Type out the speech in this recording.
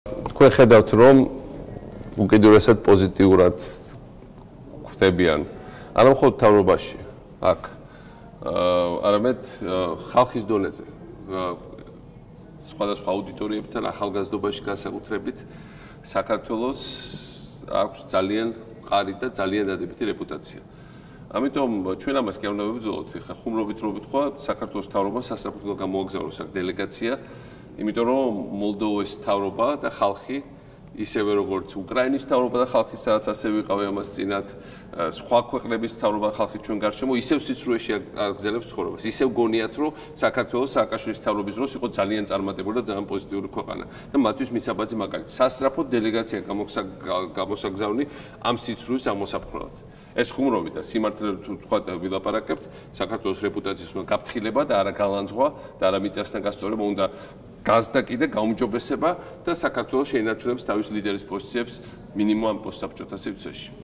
თქვენ ხედავთ რომ უკიდურესად პოზიტიურად ხვდებიან არა მხოლოდ თავრობაში აქ არამედ ხალხის დონეზე სხვადასხვა აუდიტორიებთან ახალგაზრდობაში განსაკუთრებით საქართველოს აქვს ძალიან მყარი და ძალიან დადებითი რეპუტაცია. ამიტომ ჩვენ ამას კი არ უნდა ვიბრძოლოთ, ხა ხუმრობით რო ვთქვა, საქართველოს თავრობა სასწრაფოდ გამოაგზავნოს აქ დელეგაცია, იმიტომ რომ მოლდოვის თავრობა და ხალხი ისევე როგორც უკრაინის თავრობა და ხალხი სადაც ასევე ვიყავი ამას წინათ, სხვა ქვეყნების თავრობა და ხალხი ჩვენ გარშემო ისევ სიცრუეში აგზელებს ცხოვრებას. ისევ გონიათ, რომ საქართველოს სააკაშვილის თავრობის დროს იყო ძალიან წარმატებული და ძალიან პოზიტიური ქვეყანა და მათთვის მისაბაძი მაგალითი. სასწრაფოდ დელეგაცია გამოსაგზავნი ამ სიცრუეს ამოსაფხრელად. ეს ხუმრობი და სიმართლე თუ თქვათ ვილაპარაკებთ, საქართველოს რეპუტაციის უნდა გაფრთხილება და არა გალანძღვა და არა მიწასთან გასწორება, უნდა გაზდა კიდე გაუმჯობესება და საქართველოს შეინარჩუნებს თავის ლიდერის პოზიციებს მინიმუმ ამ პოსტსაბჭოთა სივრცეში.